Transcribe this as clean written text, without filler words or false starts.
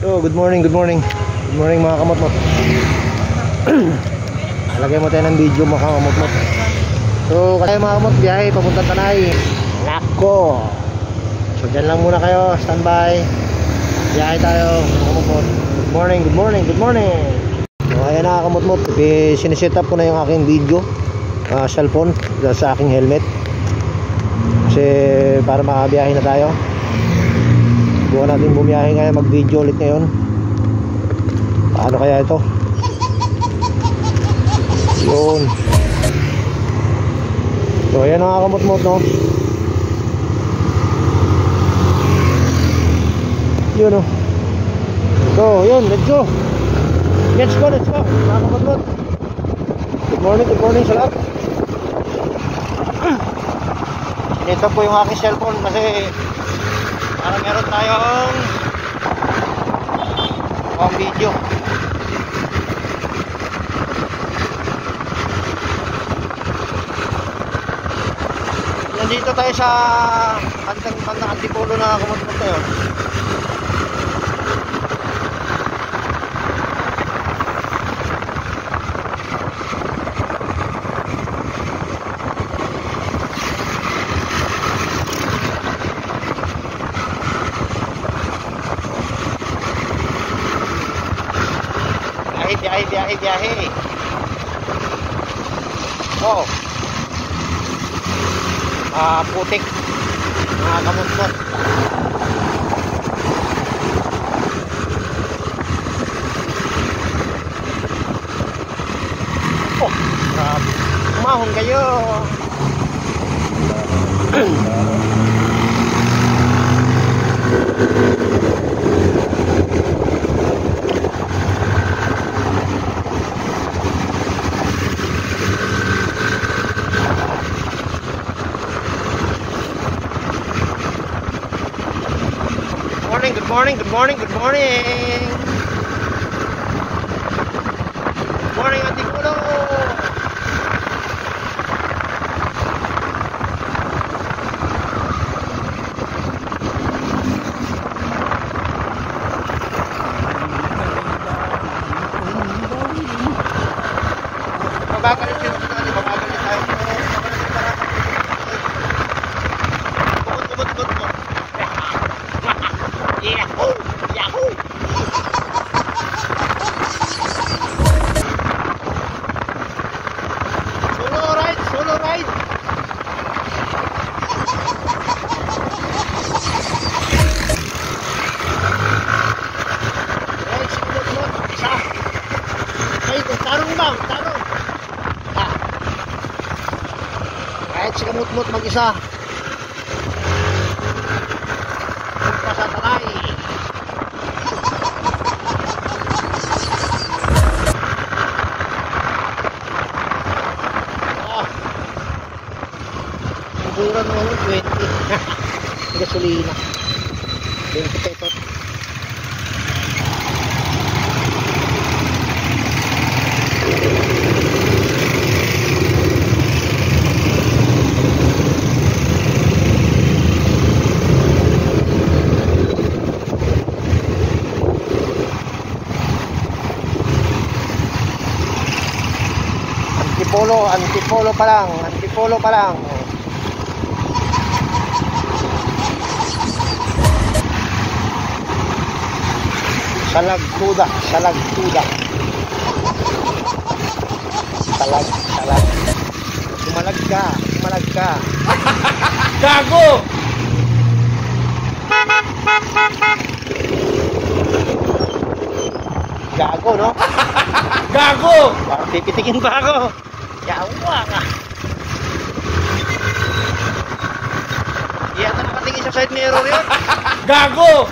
So, good morning, good morning. Good morning mga kamot-mot. Lagay mo tayo ng video mga kamot-mot. So, kasi mga kamot, biyahe papuntang Tanay. Nako. So, dyan lang muna kayo, standby. Biyahe tayo mga kamot-mot. Good morning, good morning, good morning. So, ayan na kamot-mot. Siniset up ko na yung aking video cellphone sa aking helmet. Kasi para makabiyahe na tayo. Buwan natin bumiyahe ngayon, mag-video ulit ngayon. Paano kaya ito? Yun. So ayan ang kamot-mot, no? Yun, no? So yun, let's go. Let's go, let's go mga kamot-mot. Good morning sa lahat. Ito po yung aking cellphone kasi para meron tayong video. Nandito tayo sa bandang Antipolo na kumutulog tayo. Biyahe. Oh. Putik. Mga kamot-mot. Oh, grabe. Umahon kayo. Good morning. Good morning, Antipolo. Babagalit tayo. Yahoo! Solo ride! Right, solo isa. Ay, tarong ba? Tarong. Right, si kamot-mot mag-isa. Punta sa Tanay. Siguro naman 20. Gasolina 20 pesos. Antipolo pa lang. Salagtuda. Salag. Sumalag ka. Gago! Gago, no? Gago! Parang pipitikin pa ako. Yawa ka. Iyata nakatingin sa side mirror yun. Gago!